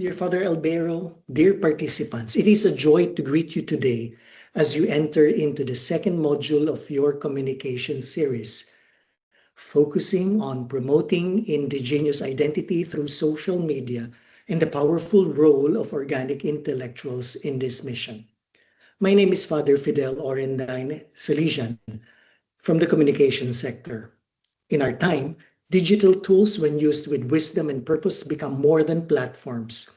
Dear Father Albero, dear participants, it is a joy to greet you today as you enter into the second module of your communication series, focusing on promoting indigenous identity through social media and the powerful role of organic intellectuals in this mission. My name is Father Fidel Orendine Salesian from the communication sector. In our time, digital tools, when used with wisdom and purpose, become more than platforms.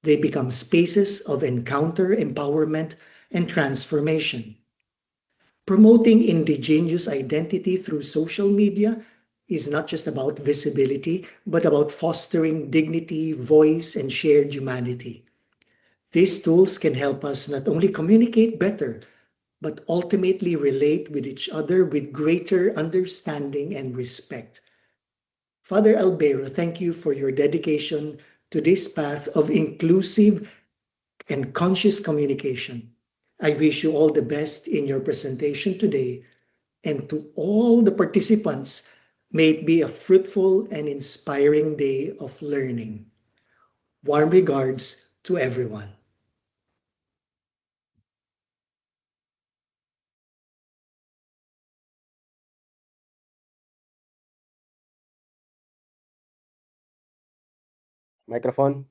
They become spaces of encounter, empowerment, and transformation. Promoting indigenous identity through social media is not just about visibility, but about fostering dignity, voice, and shared humanity. These tools can help us not only communicate better, but ultimately relate with each other with greater understanding and respect. Father Albero, thank you for your dedication to this path of inclusive and conscious communication. I wish you all the best in your presentation today, and to all the participants, may it be a fruitful and inspiring day of learning. Warm regards to everyone. Microphone.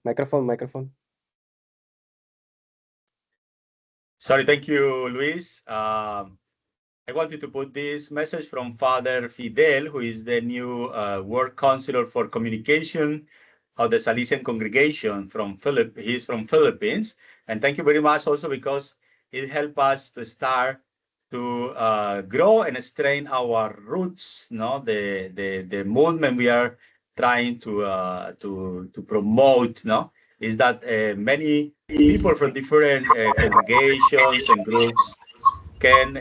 Sorry, thank you, Luis. I wanted to put this message from Father Fidel, who is the new work counselor for communication of the Salesian congregation from He's from Philippines. And thank you very much also because it helped us to start to grow and strengthen our roots, no? The movement we are trying to promote, no? Is that many people from different congregations and groups can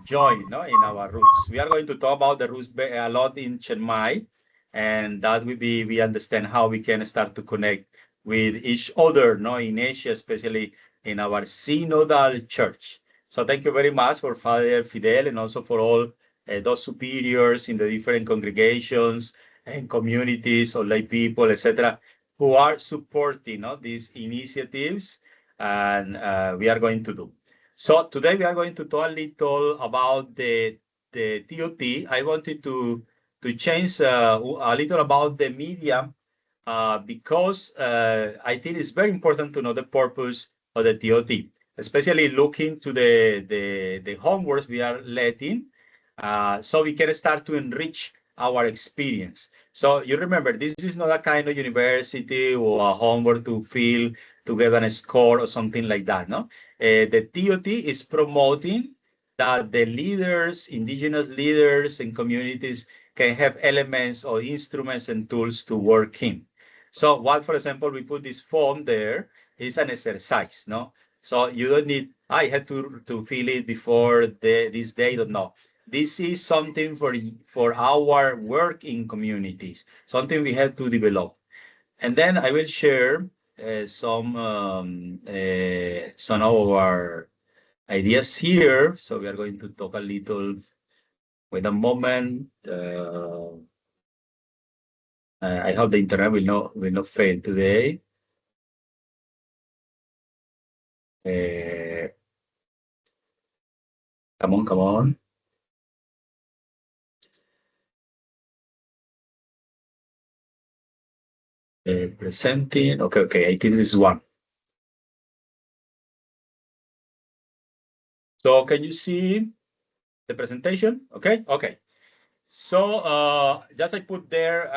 join, no, in our roots. We are going to talk about the roots a lot in Chiang Mai, and that will be, we understand how we can start to connect with each other, no, in Asia, especially in our synodal church. So thank you very much for Father Fidel and also for all those superiors in the different congregations and communities of lay people, etc., who are supporting, no, these initiatives, and we are going to do. So today we are going to talk a little about the ToT. I wanted to change a little about the media because I think it's very important to know the purpose of the ToT, especially looking to the homeworks we are letting, so we can start to enrich our experience. So you remember, this is not a kind of university or a homework to fill to get a score or something like that, no? The ToT is promoting that the leaders, indigenous leaders and communities can have elements or instruments and tools to work in. So what, for example, we put this form there is an exercise, no? So you don't need, I had to fill it before this date or no. This is something for our work in communities, something we have to develop. And then I will share some of our ideas here. So we are going to talk a little. Wait a moment. I hope the internet will not fail today. Come on. Presenting. Okay. I think this is one. So can you see the presentation? Okay. So just I put there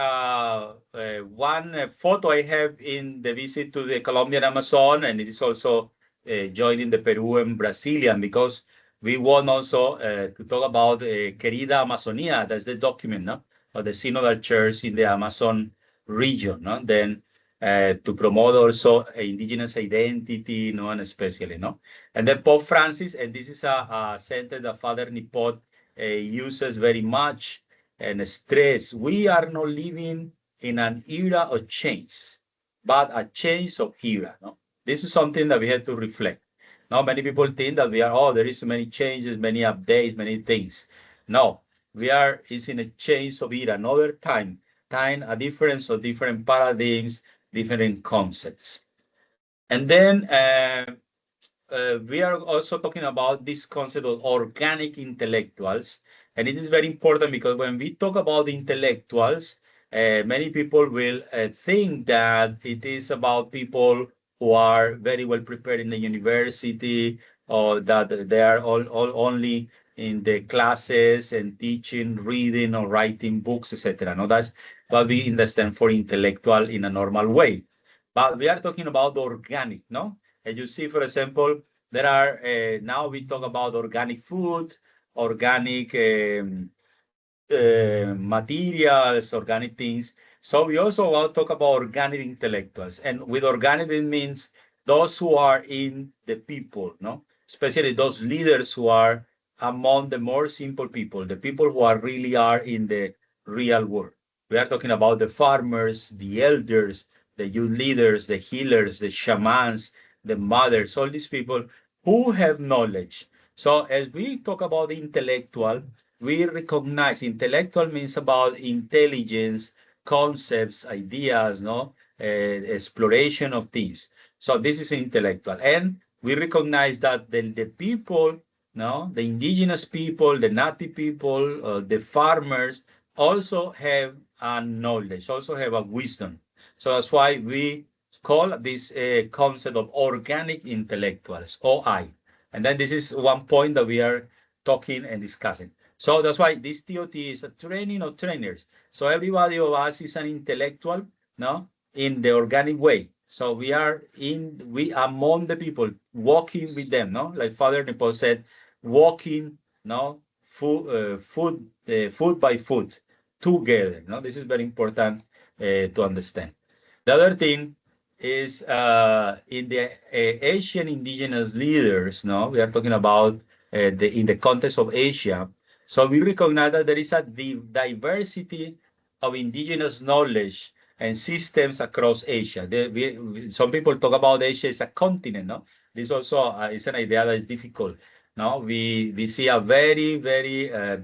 one photo I have in the visit to the Colombian Amazon, and it is also joining the Peru and Brazilian, because we want also to talk about Querida Amazonia. That's the document, no, of the Synodal Church in the Amazon region, no? Then to promote also indigenous identity, no, and especially, no. And then Pope Francis, and this is a sentence that Father Nipot uses very much and stress. We are not living in an era of change, but a change of era. No? This is something that we have to reflect. Now, many people think that we are, oh, there is many changes, many updates, many things. No, we are is in a change of era, another time, a difference of different paradigms, different concepts. And then we are also talking about this concept of organic intellectuals. And it is very important because when we talk about intellectuals, many people will think that it is about people who are very well prepared in the university, or that they are all only in the classes and teaching, reading or writing books, etc. No, that's what we understand for intellectual in a normal way. But we are talking about organic, no? And you see, for example, there are now we talk about organic food, organic materials, organic things. So we also want to talk about organic intellectuals. And with organic, it means those who are in the people, no? Especially those leaders who are among the more simple people, the people who are really are in the real world. We are talking about the farmers, the elders, the youth leaders, the healers, the shamans, the mothers, all these people who have knowledge. So as we talk about the intellectual, we recognize intellectual means about intelligence, concepts, ideas, no, exploration of things. So this is intellectual, and we recognize that the people, no, the indigenous people, the native people, the farmers also have a knowledge, also have a wisdom. So that's why we call this concept of organic intellectuals, OI. And then this is one point that we are talking and discussing. So that's why this ToT is a training of trainers. So everybody of us is an intellectual, no, in the organic way. So we among the people, walking with them, no, like Father Nepo said, walking, no, foot by foot, together. No, this is very important to understand. The other thing is in the Asian indigenous leaders. No, we are talking about in the context of Asia. So we recognize that there is a diversity of indigenous knowledge and systems across Asia. Some people talk about Asia as a continent. No, this also is an idea that is difficult. No, we see a very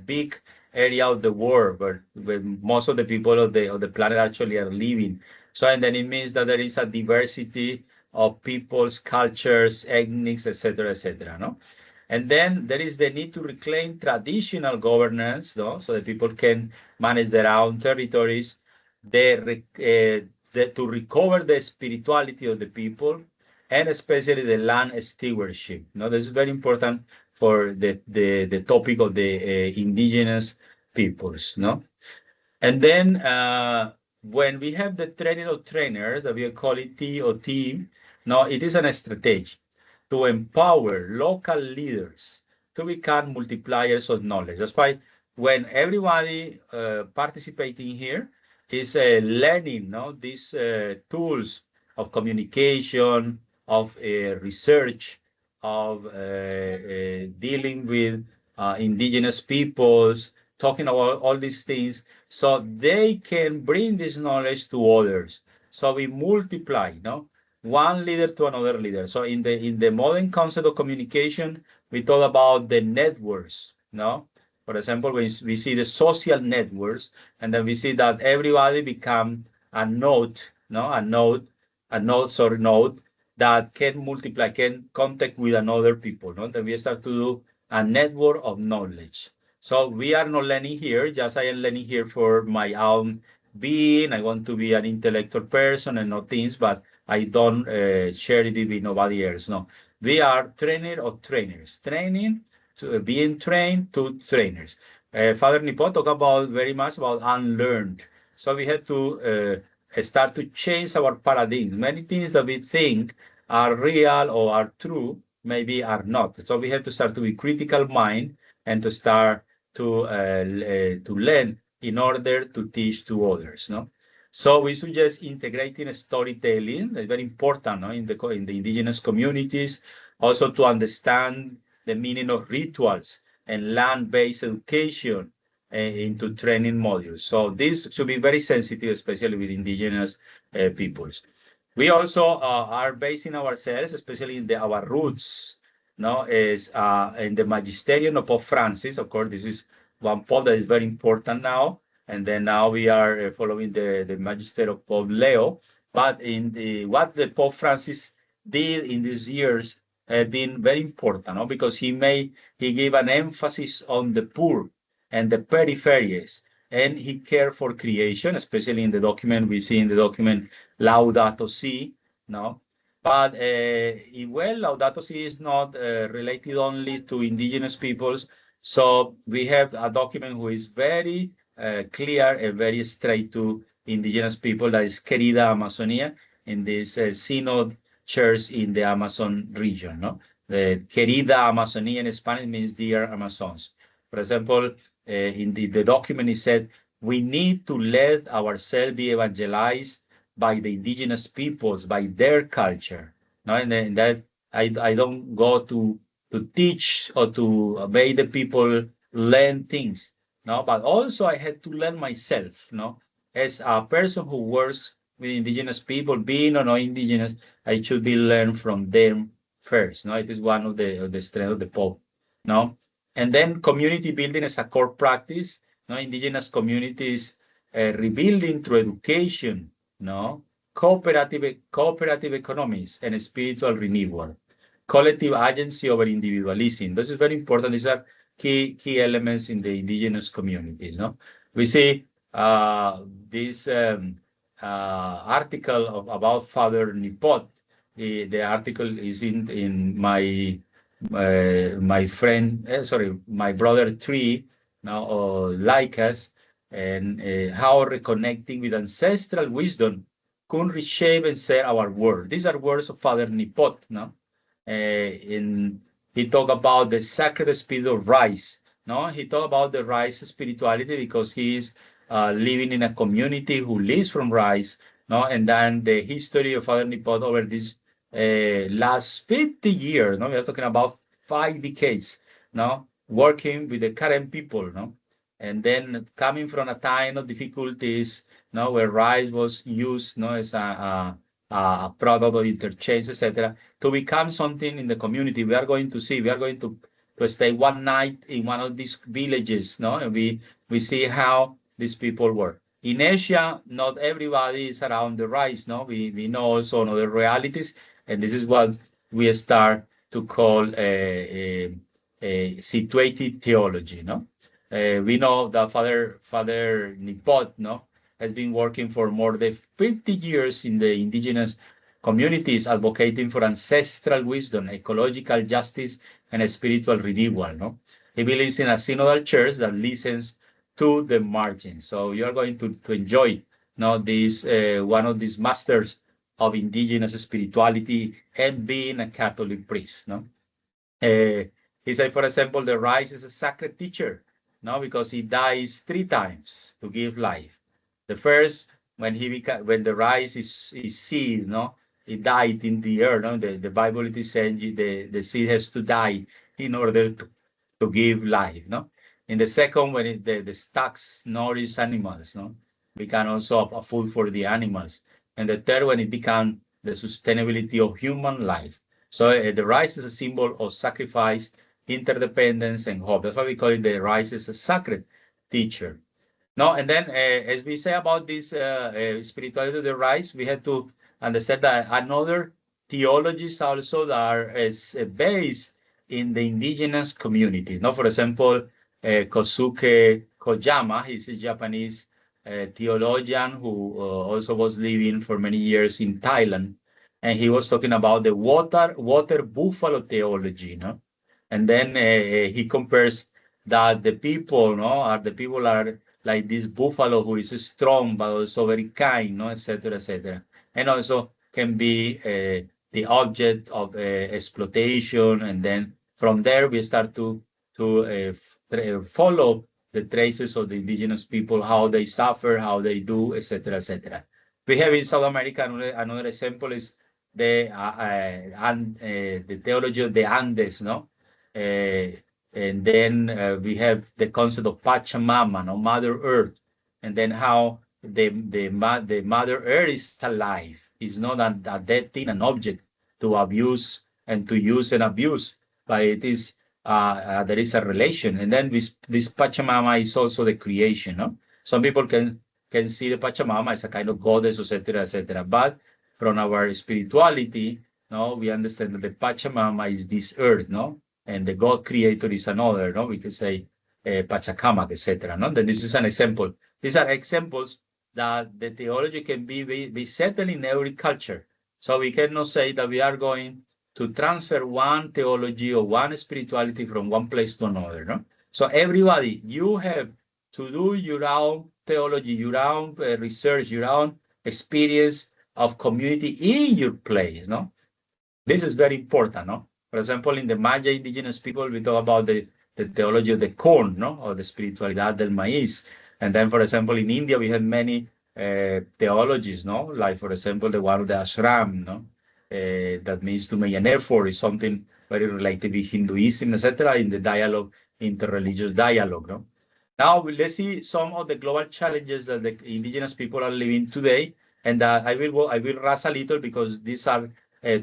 big area of the world where most of the people of the planet actually are living. So, and then it means that there is a diversity of peoples, cultures, ethnics, etc., etc. No, and then there is the need to reclaim traditional governance, no, so that people can manage their own territories. To recover the spirituality of the people, and especially the land stewardship. No, this is very important for the topic of the indigenous peoples. No. And then when we have the training of trainers, that we call it ToT, no, it is a strategy to empower local leaders to become multipliers of knowledge. That's why when everybody participating here is learning, no, these tools of communication, of research, of dealing with indigenous peoples, talking about all these things, so they can bring this knowledge to others. So we multiply, no, one leader to another leader. So in the modern concept of communication, we talk about the networks, no. For example, we see the social networks, and then we see that everybody become a node, no, a node that can multiply, can contact with another people, no. Then we start to do a network of knowledge. So we are not learning here, just I am learning here for my own being. I want to be an intellectual person and not things, but I don't share it with nobody else. No, we are trainer of trainers, training to being trained to trainers. Father Nipo talk about very much about unlearned. So we had to start to change our paradigms. Many things that we think are real or are true, maybe are not. So we have to start to be critical mind and to start to learn in order to teach to others. No. So we suggest integrating storytelling. It's very important, no, in the indigenous communities, also to understand the meaning of rituals and land-based education into training modules. So this should be very sensitive, especially with indigenous peoples. We also are basing ourselves, especially in our roots, no, is in the magisterium of Pope Francis. Of course, this is one pope that is very important now. And then now we are following the magister of Pope Leo. But what the Pope Francis did in these years have been very important, no? Because he gave an emphasis on the poor and the peripheries, and he cared for creation, especially in the document we see in the document Laudato Si, no? But well, Laudato Si is not related only to indigenous peoples. So we have a document who is very clear and very straight to indigenous people, that is Querida Amazonia, in this synod church in the Amazon region. No, the Querida Amazonia in Spanish means dear Amazons. For example, in the document it said we need to let ourselves be evangelized by the indigenous peoples, by their culture. No, and that I don't go to teach or to make the people learn things. No, but also I had to learn myself. No, as a person who works with indigenous people, being or not indigenous, I should be learned from them first. No, it is one of the strengths of the Pope. No, and then community building is a core practice. No, indigenous communities rebuilding through education. No, cooperative economies and spiritual renewal, collective agency over individualism. This is very important. These are key elements in the indigenous communities. No, we see this article about Father Nipot. The article is in my friend, sorry, my brother Tree, now like us, and how reconnecting with ancestral wisdom can reshape and share our world. These are words of Father Nipot, no? In he talked about the sacred spirit of rice. No, he talked about the rice spirituality because he is living in a community who lives from rice. No, and then the history of Father Nipot over this last 50 years. No, we are talking about 5 decades. No, working with the current people. No, and then coming from a time of difficulties. No, where rice was used. No, as a product of interchange, etc., to become something in the community. We are going to see. We are going to stay one night in one of these villages. No, and we see how these people were. In Asia, not everybody is around the rice. No, we know also other realities, and this is what we start to call a situated theology. No, we know that Father Nipot, no, has been working for more than 50 years in the indigenous communities, advocating for ancestral wisdom, ecological justice, and spiritual renewal. No, he believes in a synodal church that listens to the margins. So you are going to enjoy now this one of these masters of indigenous spirituality and being a Catholic priest. No, he said, for example, the rice is a sacred teacher. No, because he dies 3 times to give life. The first, when when the rice is seed, no, it died in the earth. No, the Bible it is saying the seed has to die in order to give life. No, in the second, when the stocks nourish animals, no, become also a food for the animals. And the third, when it becomes the sustainability of human life. So the rice is a symbol of sacrifice, interdependence, and hope. That's why we call it the rice is a sacred teacher. No, and then as we say about this spirituality of the rice, we have to understand that another theologies also that are based in the indigenous community. No, for example, Kosuke Kojama, he's a Japanese theologian who also was living for many years in Thailand, and he was talking about the water buffalo theology. No, and then he compares that the people are like this buffalo who is strong but also very kind, no, etc., etc., and also can be the object of exploitation, and then from there we start to follow the traces of the indigenous people, how they suffer, how they do, etc., etc. We have in South America another example is the theology of the Andes, no. And then we have the concept of Pachamama, no, Mother Earth, and then how the Mother Earth is alive. It's not a dead thing, an object to abuse and to use and abuse, but it is there is a relation. And then this Pachamama is also the creation. No, some people can see the Pachamama as a kind of goddess, etc., etc. But from our spirituality, no, we understand that the Pachamama is this earth, no, and the God creator is another, no, we can say Pachacamac, etc. No, then this is an example. These are examples that the theology can be settled in every culture. So we cannot say that we are going to transfer one theology or one spirituality from one place to another. No? So everybody, you have to do your own theology, your own research, your own experience of community in your place. No, this is very important. No, for example, in the Maya indigenous people, we talk about the theology of the corn, no, or the spiritualidad del maíz. And then, for example, in India, we have many theologies, no, like for example, the one of the ashram, no, that means to make an effort is something very related with Hinduism, etc. In the dialogue, interreligious dialogue, no. Now let's see some of the global challenges that the indigenous people are living today, and I will rush a little because these are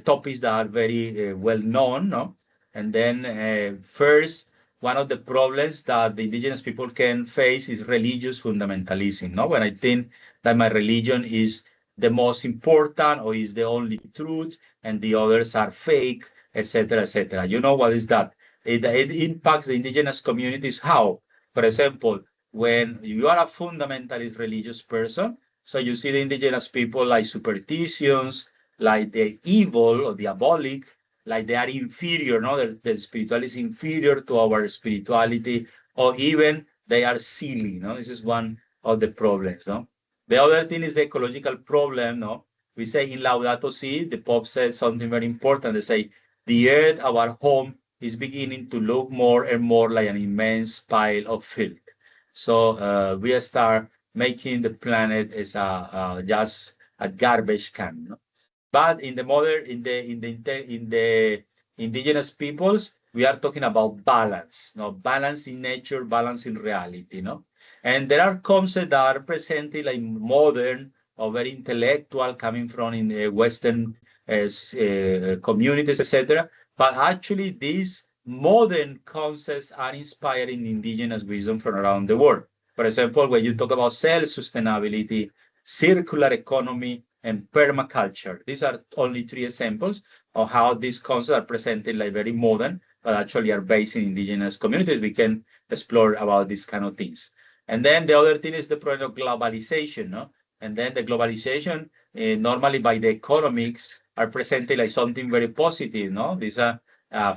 topics that are very well known, no? And then first, one of the problems that the indigenous people can face is religious fundamentalism, no? When I think that my religion is the most important or is the only truth and the others are fake, etc., etc. You know what is that? It impacts the indigenous communities. How? For example, when you are a fundamentalist religious person, so you see the indigenous people like superstitions, like they're evil or diabolic, like they are inferior, no? The spirituality is inferior to our spirituality, or even they are silly, no? This is one of the problems, no? The other thing is the ecological problem, no? We say in Laudato Si, the Pope said something very important. They say, the earth, our home, is beginning to look more and more like an immense pile of filth. So we start making the planet as just a garbage can. No? But in the modern, in the indigenous peoples, we are talking about balance, no, balance in nature, balance in reality, no. And there are concepts that are presented like modern or very intellectual, coming from in Western communities, etc. But actually, these modern concepts are inspiring indigenous wisdom from around the world. For example, when you talk about self-sustainability, circular economy, and permaculture. These are only three examples of how these concepts are presented like very modern, but actually are based in indigenous communities. We can explore about these kind of things. And then the other thing is the problem of globalization, no? And then the globalization, normally by the economics, are presented like something very positive, no? These are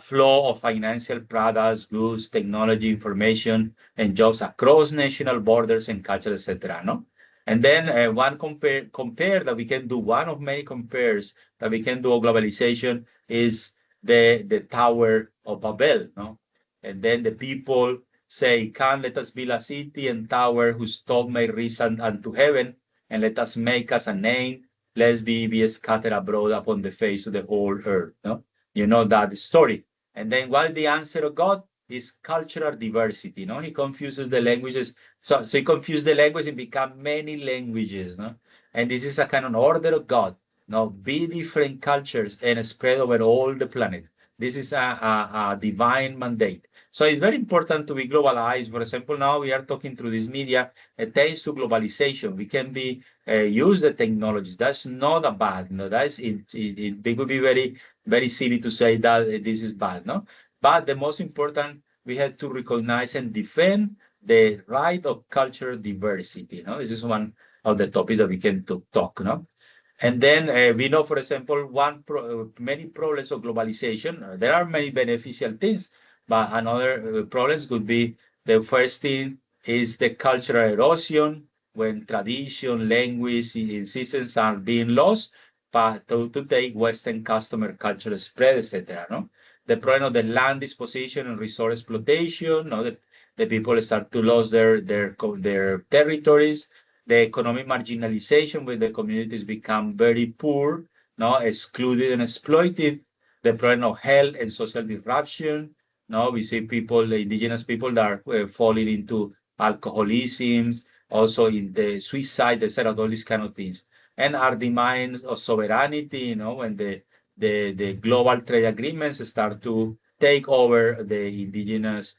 flow of financial products, goods, technology, information, and jobs across national borders and culture, etc. No, and then one compare that we can do, one of many compares that we can do of globalization is the Tower of Babel, no? And then the people say, come, let us build a city and tower whose top may reach unto heaven, and let us make us a name, lest we be scattered abroad upon the face of the whole earth, no? You know that story. And then what the answer of God is cultural diversity, no? He confuses the languages. So he confused the language and become many languages, no? And this is a kind of order of God. Now, be different cultures and spread over all the planet. This is a divine mandate. So it's very important to be globalized. For example, now we are talking through this media, thanks to globalization. We can be use the technologies. That's not a bad. No, that's it would be very, very silly to say that this is bad, no? But the most important, we have to recognize and defend the right of cultural diversity. No, this is one of the topics that we can talk. No, and then we know, for example, many problems of globalization. There are many beneficial things, but another problems could be the first thing is the cultural erosion when tradition, language, and systems are being lost. But to take Western customer culture spread, etc. No, the problem of the land disposition and resource exploitation. No, the people start to lose their territories, the economic marginalization when the communities become very poor, no, excluded and exploited, the problem of health and social disruption. No, we see people, the indigenous people that are falling into alcoholism, also in the suicide, etc., all these kind of things. And our demands of sovereignty, you know, when the global trade agreements start to take over the indigenous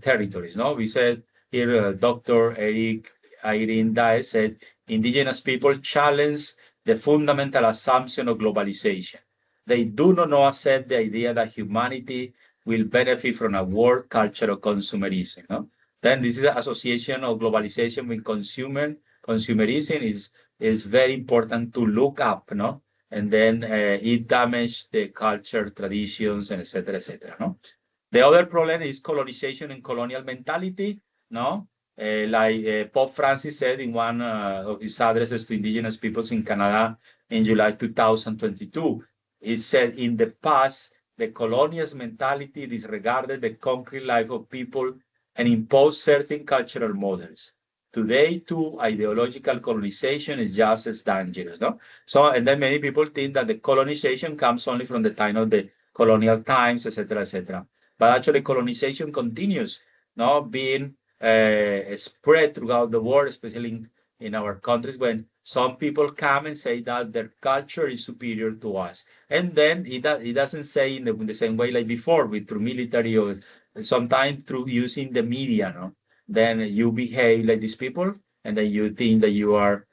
territories. No, we said here, Dr. Eric Irene Daes said, indigenous people challenge the fundamental assumption of globalization. They do not accept the idea that humanity will benefit from a world culture of consumerism. No? Then this is an association of globalization with consumerism is very important to look up, no? And then it damages the culture, traditions, and et cetera, et cetera, no? The other problem is colonization and colonial mentality, no? Like Pope Francis said in one of his addresses to Indigenous peoples in Canada in July 2022, he said, in the past, the colonialist mentality disregarded the concrete life of people and imposed certain cultural models. Today, too, ideological colonization is just as dangerous. No? So, and then many people think that the colonization comes only from the time of the colonial times, etc., etc. But actually, colonization continues, no, being spread throughout the world, especially in our countries, when some people come and say that their culture is superior to us. And then it doesn't say in the same way like before, with through military or sometimes through using the media, no? Then you behave like these people, and then you think that you are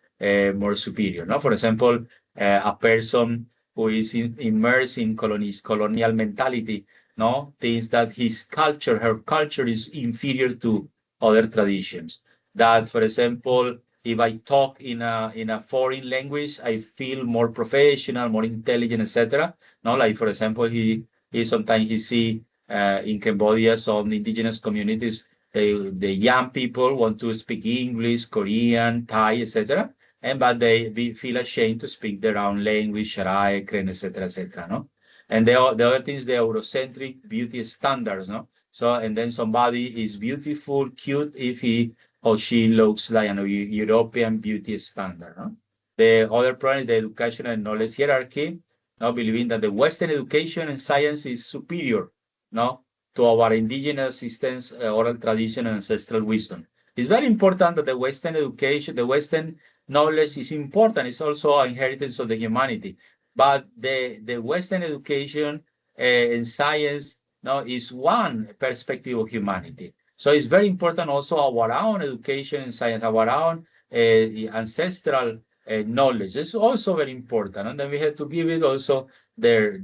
more superior. No, for example, a person who is immersed in colonial mentality, no, thinks that his culture, her culture, is inferior to other traditions. That, for example, if I talk in a foreign language, I feel more professional, more intelligent, etc. No, like for example, he sometimes he see in Cambodia some indigenous communities the young people want to speak English, Korean, Thai, etc. And but they feel ashamed to speak their own language, Sharai, Kren, etc., etc. No, and the other thing is the Eurocentric beauty standards. No, so and then somebody is beautiful, cute if he or she looks like an European beauty standard. No? The other problem is the education and knowledge hierarchy. No, believing that the Western education and science is superior. No, to our indigenous systems, oral tradition, and ancestral wisdom. It's very important that the Western education, the Western knowledge is important. It's also an inheritance of the humanity. But the Western education and science now is one perspective of humanity. So it's very important also our own education and science, our own ancestral knowledge. It's also very important. And then we have to give it also their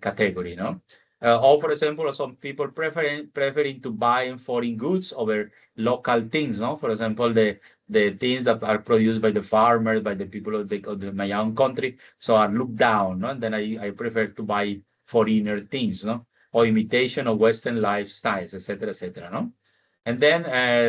category, no? Or, for example, some people preferring to buy foreign goods over local things, no? For example, the things that are produced by the farmers, by the people of my own country, so are looked down, no? And then I prefer to buy foreigner things, no? Or imitation of Western lifestyles, etc., etc., no? And then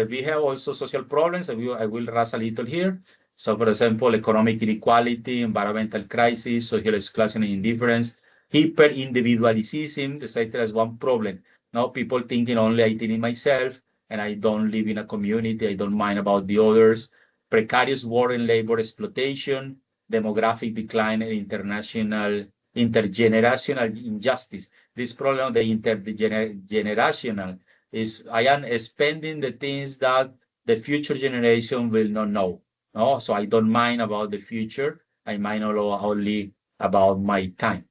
we have also social problems. I will rush a little here. So, for example, economic inequality, environmental crisis, social exclusion and indifference, hyper-individualism, etc. is one problem. Now people thinking only I think in myself, and I don't live in a community, I don't mind about the others. Precarious work and labor exploitation, demographic decline, and intergenerational injustice. This problem of the intergenerational is I am spending the things that the future generation will not know. No, so I don't mind about the future. I mind only about my time.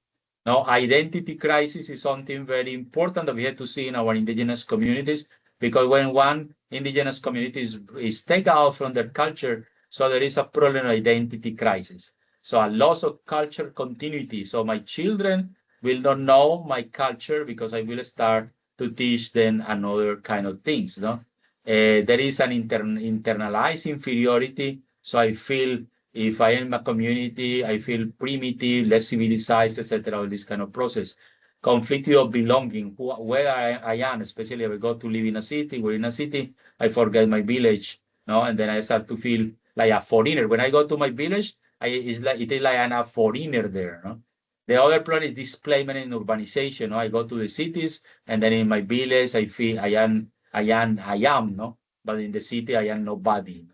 Now, identity crisis is something very important that we have to see in our indigenous communities, because when one indigenous community is taken out from their culture, so there is a problem of identity crisis. So a loss of culture continuity. So my children will not know my culture because I will start to teach them another kind of things. No? There is an internalized inferiority. So I feel if I am a community, I feel primitive, less civilized, etc. All this kind of process. Conflict of belonging, where I am, especially if I go to live in a city, we're in a city, I forget my village, no, and then I start to feel like a foreigner. When I go to my village, it is like I'm a foreigner there. No? The other problem is displacement and urbanization. No? I go to the cities, and then in my village, I feel I am, no, but in the city, I am nobody.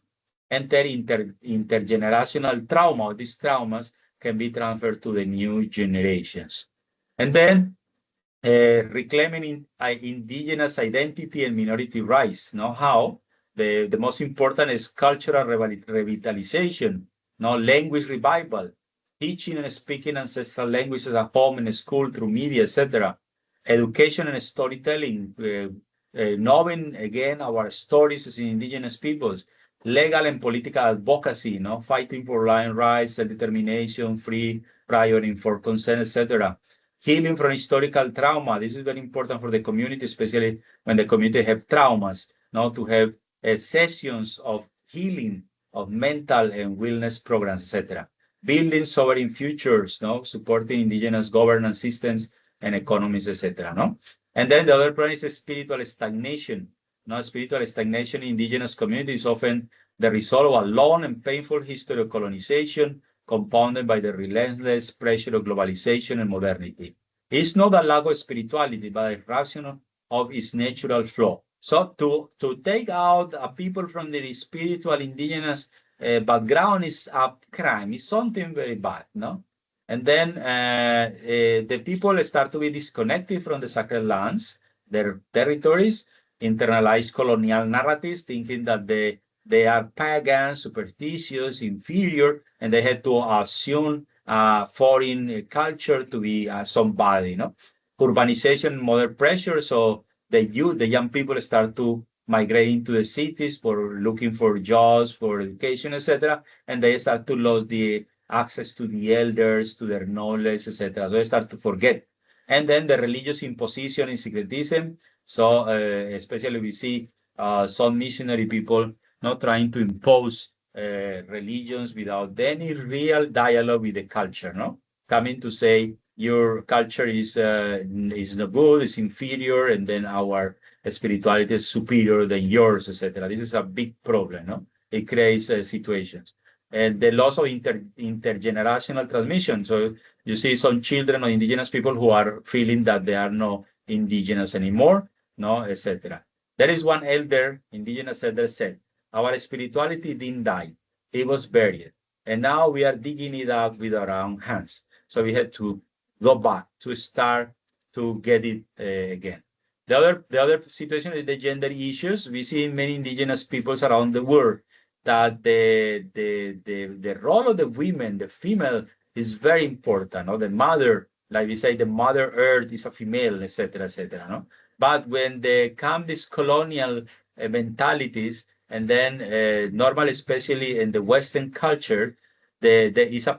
Enter intergenerational trauma. These traumas can be transferred to the new generations. And then reclaiming indigenous identity and minority rights. Know how the most important is cultural revitalization, no language revival, teaching and speaking ancestral languages at home and school through media, etc. Education and storytelling, knowing again our stories as indigenous peoples, legal and political advocacy, fighting for land rights, self-determination, free, prior, informed consent, etc. Healing from historical trauma. This is very important for the community, especially when the community have traumas, to have sessions of healing of mental and wellness programs, etc. Building sovereign futures, supporting indigenous governance systems and economies, etc. And then the other point is spiritual stagnation. Spiritual stagnation in indigenous communities is often the result of a long and painful history of colonization, compounded by the relentless pressure of globalization and modernity. It's not a lack of spirituality, but a fraction of its natural flow. So to take out people from their spiritual indigenous background is a crime. It's something very bad, no? And then the people start to be disconnected from the sacred lands, their territories, internalize colonial narratives, thinking that they are pagan, superstitious, inferior, and they had to assume foreign culture to be somebody. Urbanization, modern pressure, so the young people start to migrate into the cities for looking for jobs, for education, etc., and they start to lose the access to the elders, to their knowledge, etc. So they start to forget. And then the religious imposition and syncretism. So especially we see some missionary people not trying to impose religions without any real dialogue with the culture, coming to say your culture is no good, is inferior, and then our spirituality is superior than yours, etc. This is a big problem. It creates situations. And the loss of intergenerational transmission. So you see some children of indigenous people who are feeling that they are not indigenous anymore, etc. There is one elder, indigenous elder said, our spirituality didn't die. It was buried. And now we are digging it up with our own hands. So we had to go back to start to get it again. The other situation is the gender issues. We see in many indigenous peoples around the world that the role of the women, the female, is very important. The mother, like we say, the mother earth is a female, etc., etc. But when they come these colonial mentalities, and then normally, especially in the Western culture, there is a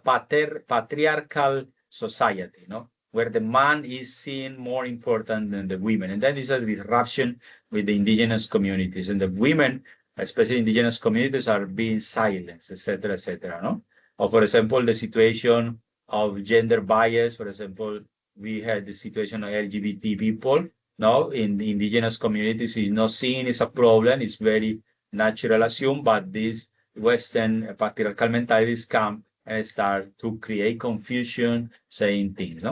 patriarchal society, where the man is seen more important than the women. And that is a disruption with the indigenous communities. And the women, especially indigenous communities, are being silenced, etc., etc. Or, for example, the situation of gender bias. For example, we had the situation of LGBT people. In the indigenous communities is not seen as a problem. It's very natural assume, but these Western patriarchal mentalities come and start to create confusion, saying things.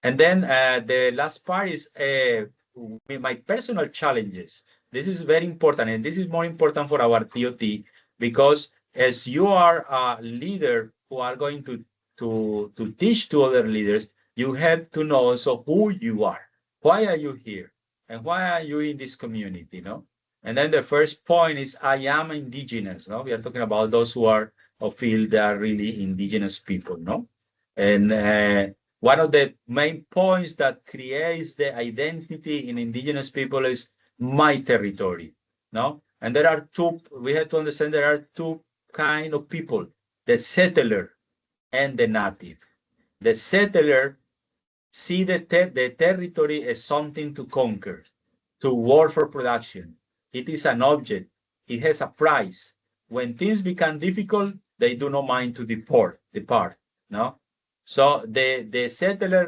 And then the last part is my personal challenges. This is very important, and this is more important for our ToT, because as you are a leader who are going to teach to other leaders, you have to know also who you are. Why are you here? And why are you in this community? And then the first point is I am indigenous. We are talking about those who are or feel they are really indigenous people. And one of the main points that creates the identity in indigenous people is my territory. And there are two, we have to understand there are two kind of people, the settler and the native. The settler see the territory as something to conquer, to work for production. It is an object. It has a price. When things become difficult, they do not mind to depart. So the settler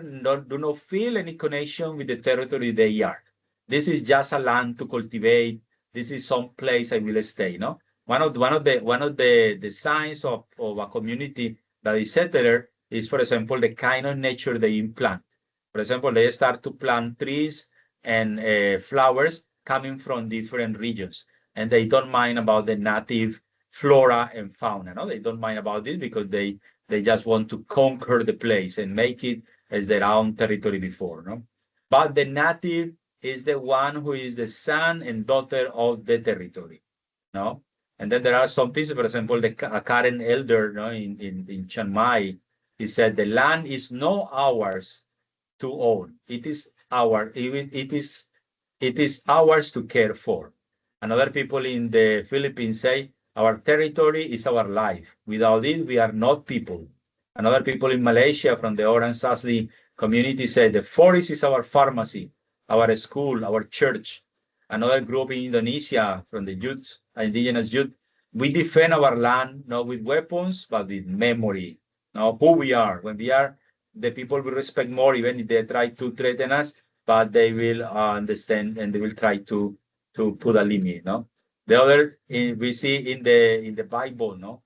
do not feel any connection with the territory they are. This is just a land to cultivate. This is some place I will stay. One of the signs of a community that is settler is, for example, the kind of nature they implant. For example, they start to plant trees and flowers coming from different regions, and they don't mind about the native flora and fauna. They don't mind about this because they just want to conquer the place and make it as their own territory before. But the native is the one who is the son and daughter of the territory. And then there are some things, for example, a current elder in Chiang Mai, he said, the land is not ours to own. It is ours to care for. And other people in the Philippines say, Our territory is our life. Without it, we are not people. Another people in Malaysia from the Orange Asli community said the forest is our pharmacy, our school, our church. Another group in Indonesia from the youth, indigenous youth, we defend our land not with weapons, but with memory. Now, who we are. When we are, the people will respect more, even if they try to threaten us, but they will understand and they will try to put a limit. No, the other we see in the Bible. No,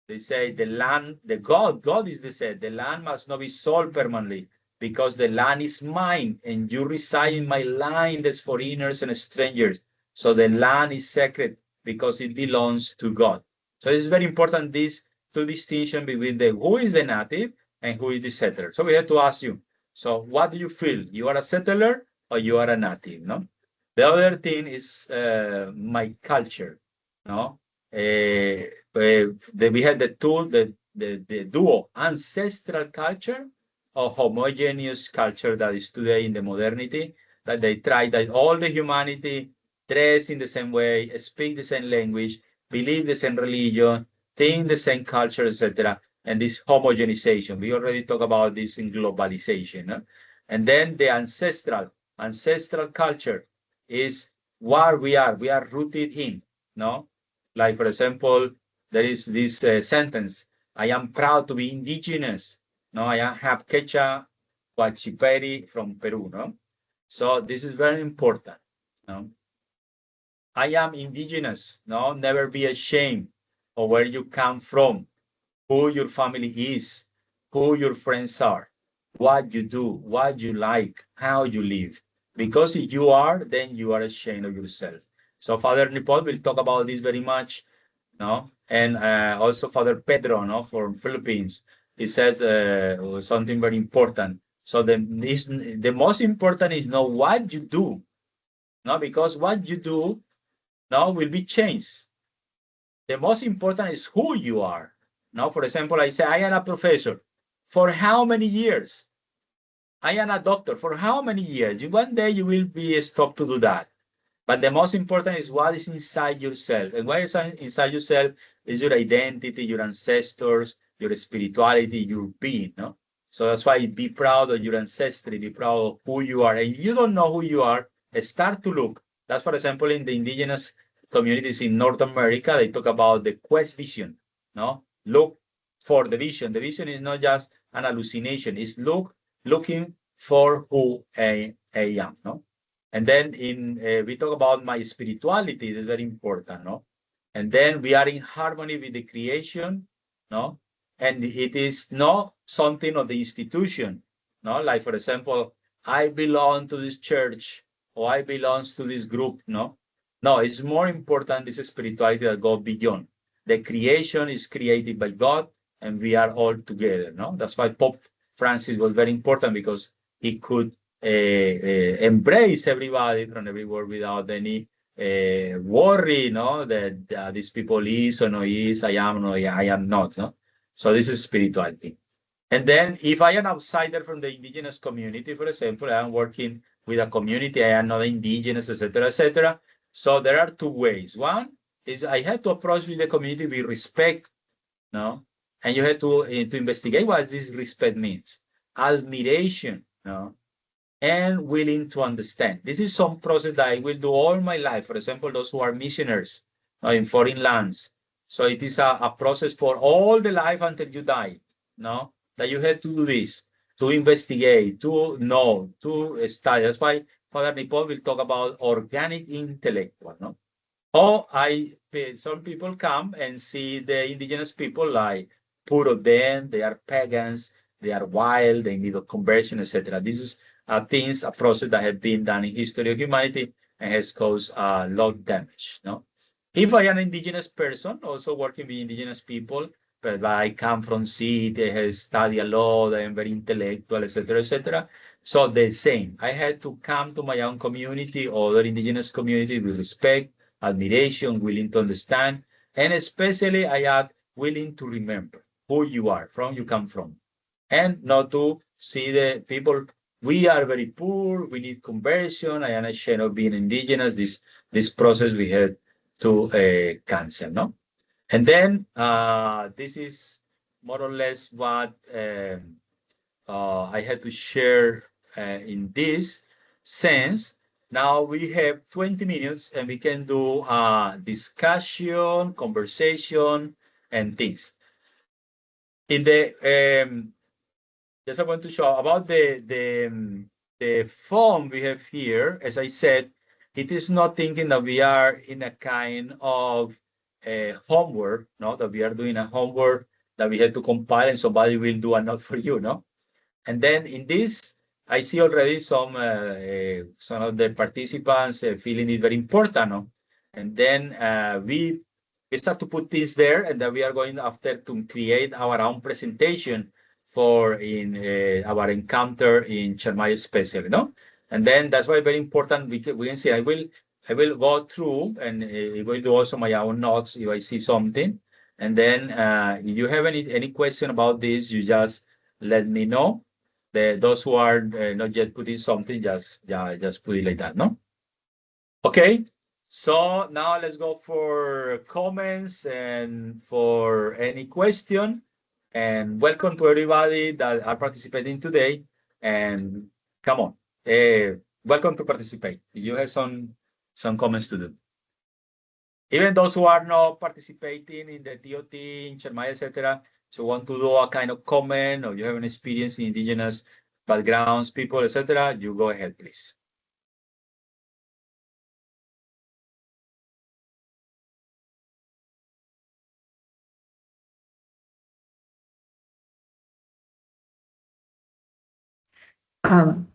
they say the land, God is the said, the land must not be sold permanently because the land is mine and you reside in my land as foreigners and strangers. So the land is sacred because it belongs to God. So it's very important, this two distinction between the who is the native and who is the settler. So we have to ask you, so what do you feel? You are a settler or you are a native? No. The other thing is my culture. No. We had the duo ancestral culture or homogeneous culture that is today in the modernity, that they try that all the humanity dress in the same way, speak the same language, believe the same religion, think the same culture, etc. And this homogenization, we already talked about this in globalization. No? And then the ancestral culture is what we are rooted in. No, like for example, there is this sentence, I am proud to be indigenous. No, I have Quechua Huachiperi from Peru. No, so this is very important. No, I am indigenous. No, never be ashamed of where you come from, who your family is, who your friends are, what you do, what you like, how you live. Because if you are, then you are ashamed of yourself. So Father Nipot will talk about this very much. No, and also Father Pedro, no, from Philippines, he said something very important. So the most important is know what you do, no, because what you do now will be changed. The most important is who you are. Now, for example, I say I am a professor. For how many years? I am a doctor. For how many years? One day you will be stopped to do that. But the most important is what is inside yourself. And what is inside yourself is your identity, your ancestors, your spirituality, your being. No? So that's why be proud of your ancestry, be proud of who you are. And if you don't know who you are, start to look. That's, for example, in the indigenous communities in North America, they talk about the quest vision. No? Look for the vision. The vision is not just an hallucination, it's looking for who I am. No? And then we talk about my spirituality, that's very important, no? And then we are in harmony with the creation, no? And it is not something of the institution, no? Like, for example, I belong to this church or I belong to this group, no? No, it's more important, this spirituality that goes beyond. The creation is created by God and we are all together, no? That's why Pope Francis was very important, because he could embrace everybody from everywhere without any worry, no, that these people is or no is, I am or I am not, no. So this is spirituality. And then if I am outsider from the indigenous community, for example, I am working with a community, I am not indigenous, etc., etc. So there are two ways. One is I have to approach with the community with respect, no, and you have to investigate what this respect means. Admiration, no, and willing to understand. This is some process that I will do all my life. For example, those who are missionaries in foreign lands. So it is a process for all the life until you die, no? That you have to do this, to investigate, to know, to study. That's why Father Nipol will talk about organic intellectual, no? Or some people come and see the indigenous people like poor of them, they are pagans, they are wild, they need a conversion, etc. This is a process that has been done in history of humanity and has caused a lot of damage. No, if I am an indigenous person, also working with indigenous people, but I come from city, I have studied a lot, I am very intellectual, etc., etc. So the same, I had to come to my own community, other indigenous community, with respect, admiration, willing to understand, and especially I add willing to remember who you are, from you come from, and not to see the people. We are very poor. We need conversion. I am ashamed of being indigenous. This process we had to cancel. No. And then this is more or less what I had to share in this sense. Now we have 20 minutes and we can do discussion, conversation, and things. In the just I want to show about the form we have here. As I said, it is not thinking that we are in a kind of homework, no, that we are doing a homework that we have to compile and somebody will do a note for you, no. And then in this, I see already some of the participants feeling it very important, no? And then we start to put this there, and then we are going after to create our own presentation for in our encounter in Chiang Mai especially, no? And then that's why very important. We can see I will go through and I will do also my own notes if I see something. And then if you have any question about this, you just let me know. Those who are not yet putting something, just put it like that, no? Okay, so now let's go for comments and for any question. And welcome to everybody that are participating today. And come on, welcome to participate. You have some comments to do. Even those who are not participating in the ToT, in Chiang Mai, etc., so want to do a kind of comment or you have an experience in indigenous backgrounds, people, etc., you go ahead, please. Um,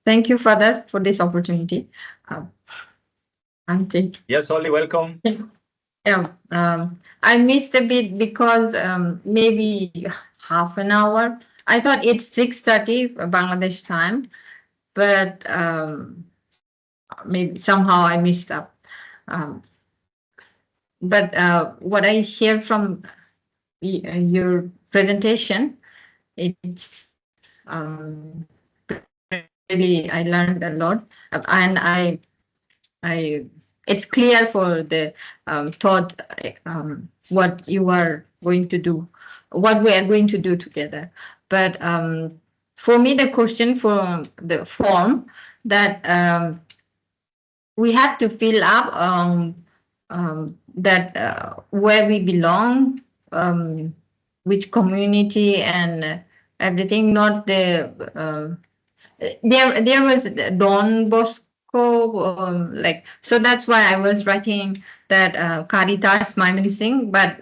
Thank you, Father, for this opportunity. Auntie. Yes, Oli, welcome. Yeah, I missed a bit because maybe half an hour. I thought it's 6:30 Bangladesh time, but maybe somehow I missed up. Um, but what I hear from your presentation, it's really I learned a lot, and I it's clear for the thought what you are going to do, what we are going to do together. But for me, the question for the form that we have to fill up that where we belong, which community and everything, not the there was Don Bosco, like, so that's why I was writing that Caritas Maimanising, but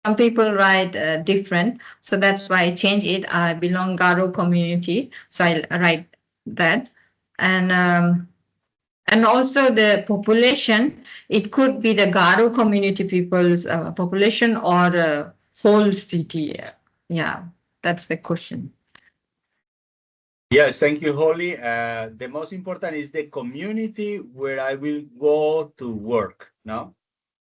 some people write different, so that's why I change it. I belong Garo community, so I write that, and also the population. It could be the Garo community people's population or whole city. Yeah, that's the question. Yes, thank you, Holly. The most important is the community where I will go to work, no?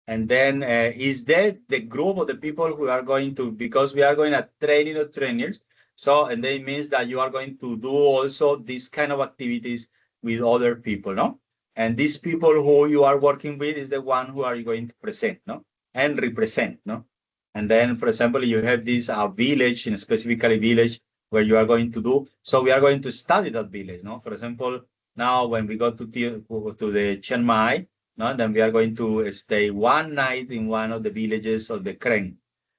And then is that the group of the people who are going to, because we are going to training of trainers. So, and that means that you are going to do also this kind of activities with other people, no? And these people who you are working with is the one who are going to present, no? And represent, no? And then, for example, you have this village, in specifically village, where you are going to do. So we are going to study that village, no? For example, now when we go to the Chiang Mai, no, then we are going to stay one night in one of the villages of the Kreng.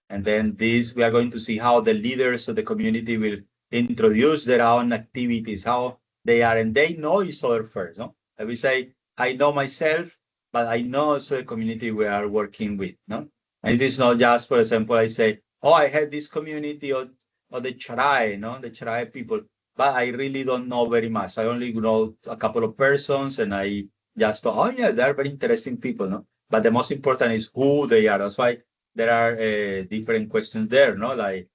And then this, we are going to see how the leaders of the community will introduce their own activities, how they are, and they know each other first, no? And we say, I know myself, but I know also the community we are working with, no? And it is not just, for example, I say, oh, I have this community of the Charai, no, the Charai people, but I really don't know very much. I only know a couple of persons, and I just thought, oh yeah, they're very interesting people, no. But the most important is who they are. That's why there are different questions there, no, like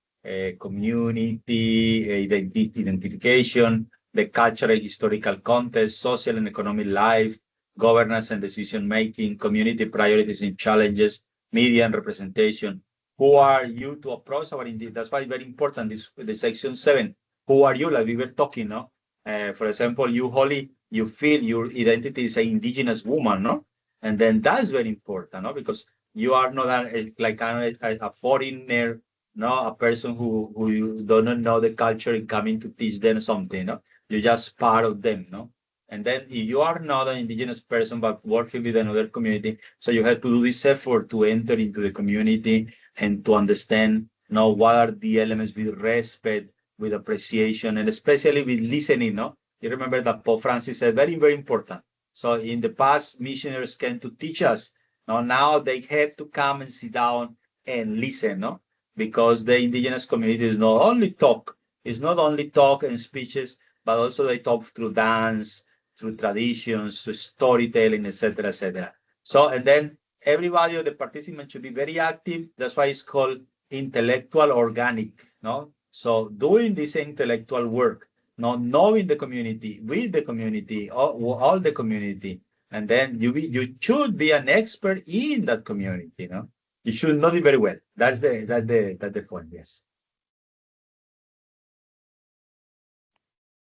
community, identification, the cultural and historical context, social and economic life, governance and decision making, community priorities and challenges, media and representation. Who are you to approach our indeed? That's why it's very important. This the section 7. Who are you? Like we were talking, no? For example, you, Holly, you feel your identity is an indigenous woman, no? And then that's very important, no? Because you are not a foreigner, no, a person who you do not know the culture and coming to teach them something, no? You're just part of them, no? And then if you are not an indigenous person but working with another community, so you have to do this effort to enter into the community and to understand, now what are the elements with respect, with appreciation, and especially with listening, no? You remember that Pope Francis said, very, very important. So in the past, missionaries came to teach us. Now they have to come and sit down and listen, no? Because the indigenous community is not only talk, it's not only talk and speeches, but also they talk through dance, through traditions, through storytelling, etc., etc. So, and then everybody of the participants should be very active. That's why it's called intellectual organic, no? So doing this intellectual work, not knowing the community, with the community, all the community, and then you should be an expert in that community. You know, you should know it very well. That's the point. Yes.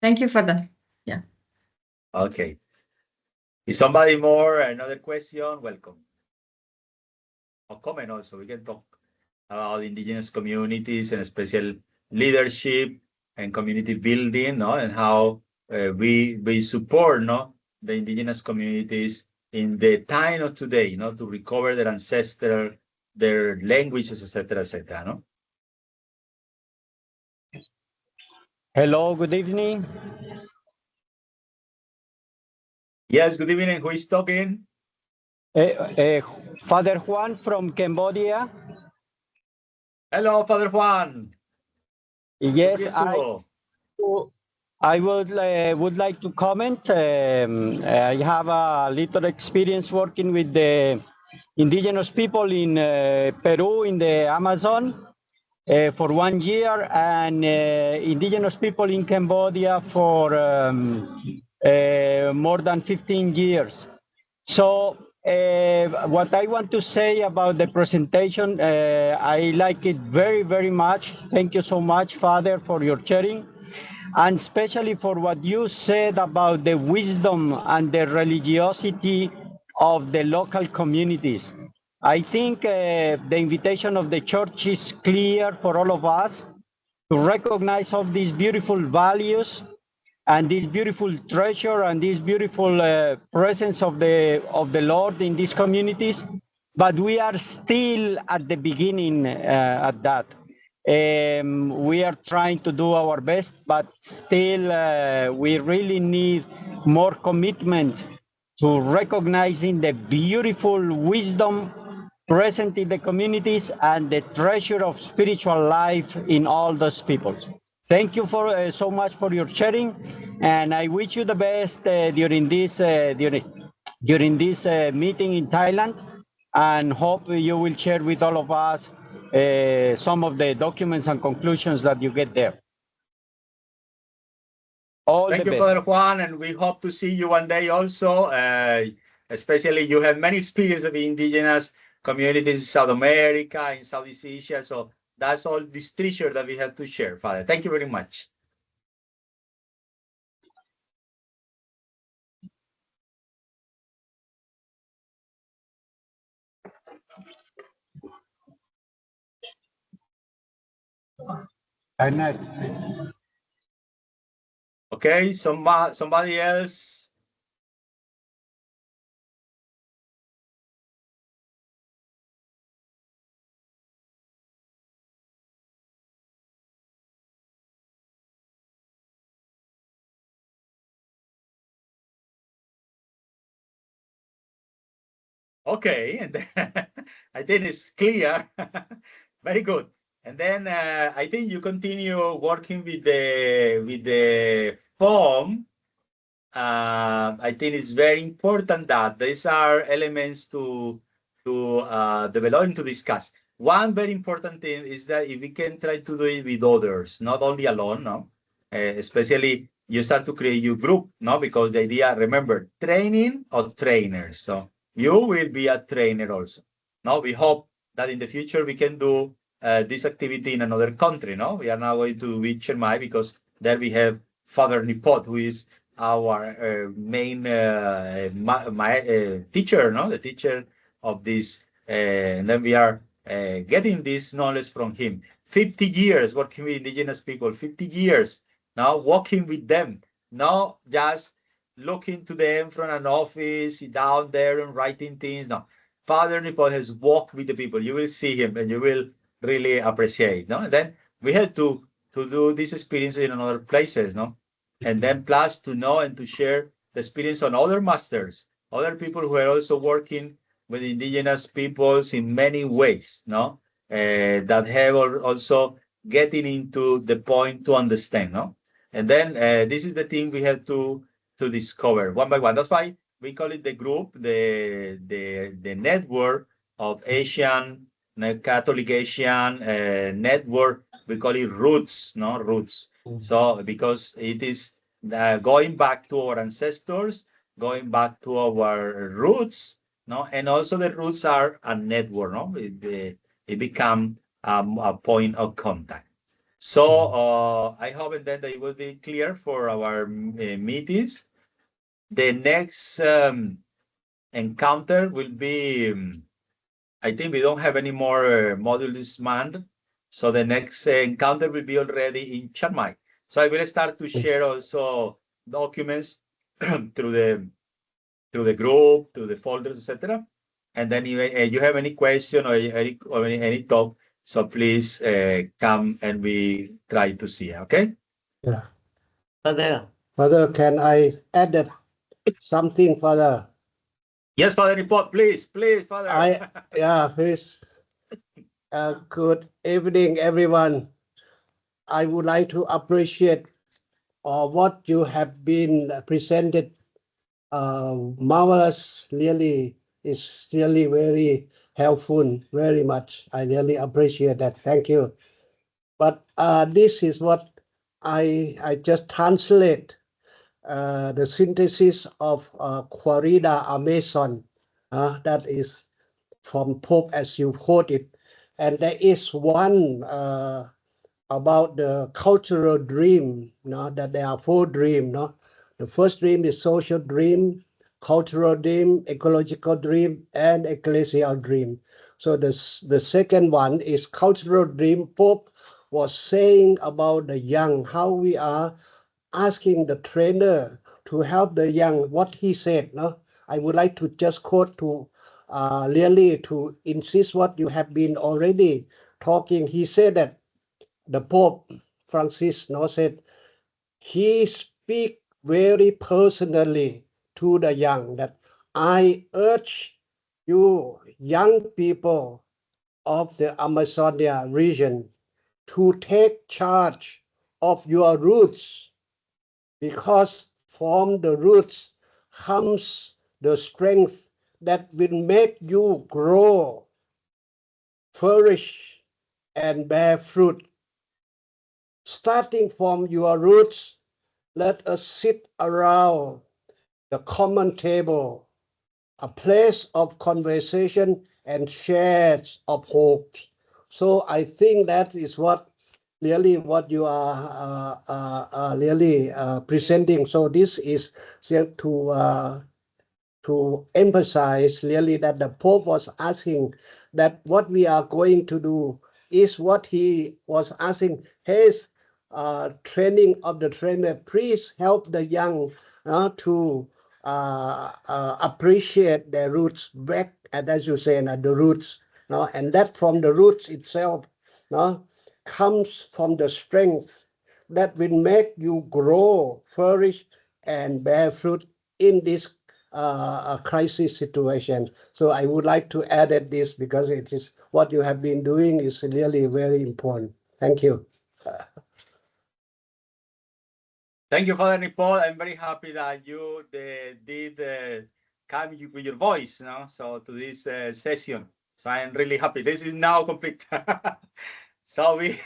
Thank you for that. Yeah. Okay. Is somebody more? Another question? Welcome. Or comment also. We can talk about indigenous communities and special leadership and community building, no, and how we support, no, the indigenous communities in the time of today, you know, to recover their ancestral, their languages, etc., no. Hello, good evening. Yes, good evening. Who is talking? Father Juan from Cambodia. Hello, Father Juan. Yes, Empiezo. I would like to comment. I have a little experience working with the indigenous people in Peru in the Amazon for 1 year, and indigenous people in Cambodia for more than 15 years. So what I want to say about the presentation, I like it very, very much. Thank you so much, Father, for your sharing, and especially for what you said about the wisdom and the religiosity of the local communities. I think the invitation of the church is clear for all of us to recognize all these beautiful values and this beautiful treasure and this beautiful presence of the Lord in these communities. But we are still at the beginning at that. We are trying to do our best, but still we really need more commitment to recognizing the beautiful wisdom present in the communities and the treasure of spiritual life in all those peoples. Thank you for so much for your sharing, and I wish you the best during this meeting in Thailand, and hope you will share with all of us some of the documents and conclusions that you get there. Thank you, Father Juan, and we hope to see you one day also. Especially, you have many experience of indigenous communities in South America, in Southeast Asia. So that's all this treasure that we have to share, Father. Thank you very much. Okay, somebody else. Okay, and then I think it's clear. Very good. And then I think you continue working with the form. I think it's very important that these are elements to develop and to discuss. One very important thing is that if we can try to do it with others, not only alone, no, especially you start to create your group, no, because the idea, remember, training of trainers. So you will be a trainer also. Now we hope that in the future we can do this activity in another country. No, we are now going to reach Chiang Mai because there we have Father Nipot, who is our main teacher, no, the teacher of this, and then we are getting this knowledge from him. 50 years working with indigenous people, 50 years now walking with them, not just looking to them from an office, sit down there and writing things. No, Father Nipol has walked with the people. You will see him and you will really appreciate. No, and then we had to do this experience in other places. No, and then plus to know and to share the experience on other masters, other people who are also working with indigenous peoples in many ways. No, that have also getting into the point to understand. No, and then this is the thing we have to discover one by one. That's why we call it the group, the network of Asian Catholic Asian network. We call it roots, no roots. So because it is going back to our ancestors, going back to our roots, no, and also the roots are a network, no. It become a point of contact. So I hope then that it will be clear for our meetings. The next encounter will be, I think we don't have any more modules this month. So the next encounter will be already in Chiang Mai. So I will start to share also documents through the group, through the folders, etc. And then you have any question or any talk, so please come and we try to see. Okay. Yeah. Father, can I add something, Father? Yes, Father Report, please, Father. Please. Good evening, everyone. I would like to appreciate what you have been presented. Marvelous, really, is really very helpful, very much. I really appreciate that. Thank you. But this is what I just translate the synthesis of Querida Amazon. That is from Pope, as you quoted. And there is one about the cultural dream, that there are 4 dreams. The first dream is social dream, cultural dream, ecological dream, and ecclesial dream. So the second one is cultural dream. Pope was saying about the young, how we are asking the trainer to help the young, what he said. I would like to just quote to really to insist what you have been already talking. He said that the Pope Francis said he speak very personally to the young, that I urge you young people of the Amazonia region to take charge of your roots, because from the roots comes the strength that will make you grow, flourish, and bear fruit. Starting from your roots, let us sit around the common table, a place of conversation and shares of hope. So I think that is what really what you are really presenting. So this is to emphasize really that the Pope was asking that what we are going to do is what he was asking his training of the trainer. Please help the young to appreciate their roots back, and as you say, the roots, and that from the roots itself comes from the strength that will make you grow, flourish, and bear fruit in this a crisis situation. So I would like to add at this, because it is what you have been doing is really very important. Thank you. Thank you, Father Nipol. I'm very happy that you did come with your voice, so to this session. So I'm really happy. This is now complete. So we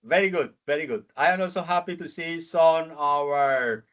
very good, very good. I am also happy to see some our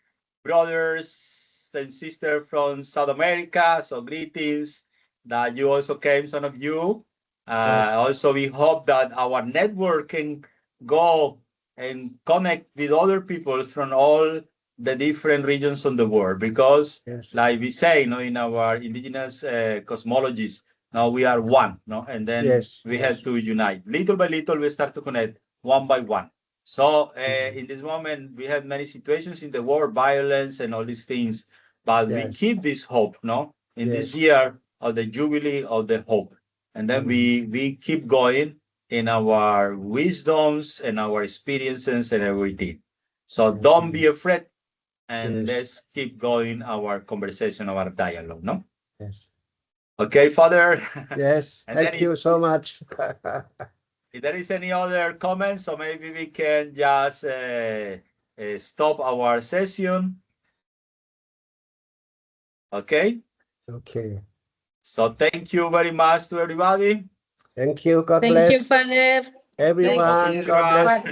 brothers and sisters from South America. So greetings that you also came, some of you. Yes. Also, we hope that our network can go and connect with other people from all the different regions on the world, because Yes. like we say, in our indigenous cosmologies, now we are one, and then Yes, we yes. had to unite. Little by little, we start to connect one by one. So in this moment, we have many situations in the world, violence and all these things, but we Yes. keep this hope, in this Yes. year of the Jubilee of the hope. And then we keep going in our wisdoms and our experiences and everything. So don't be afraid, and Yes. let's keep going our conversation, our dialogue, no? Yes. Okay, Father. Yes. And then Thank you so much. if there is any other comments, so maybe we can just stop our session. Okay. Okay. So thank you very much to everybody. Thank you. God Thank bless you, Father. everyone. you. God bless.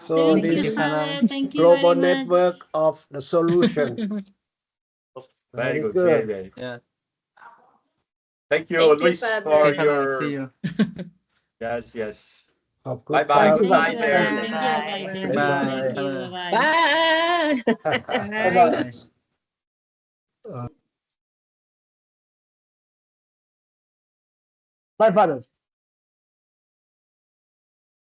So Thank this you, Father. Thank you global very much. network of the solution. Very good. good. Very. Yeah. Thank you, Thank you, Luis, Father. for Okay, Father, see your. you. Yes. Of Bye good bye. health. Good night Thank there. you, Father. Bye. Thank you, Bye. Bye. Bye. Bye. Bye, Father.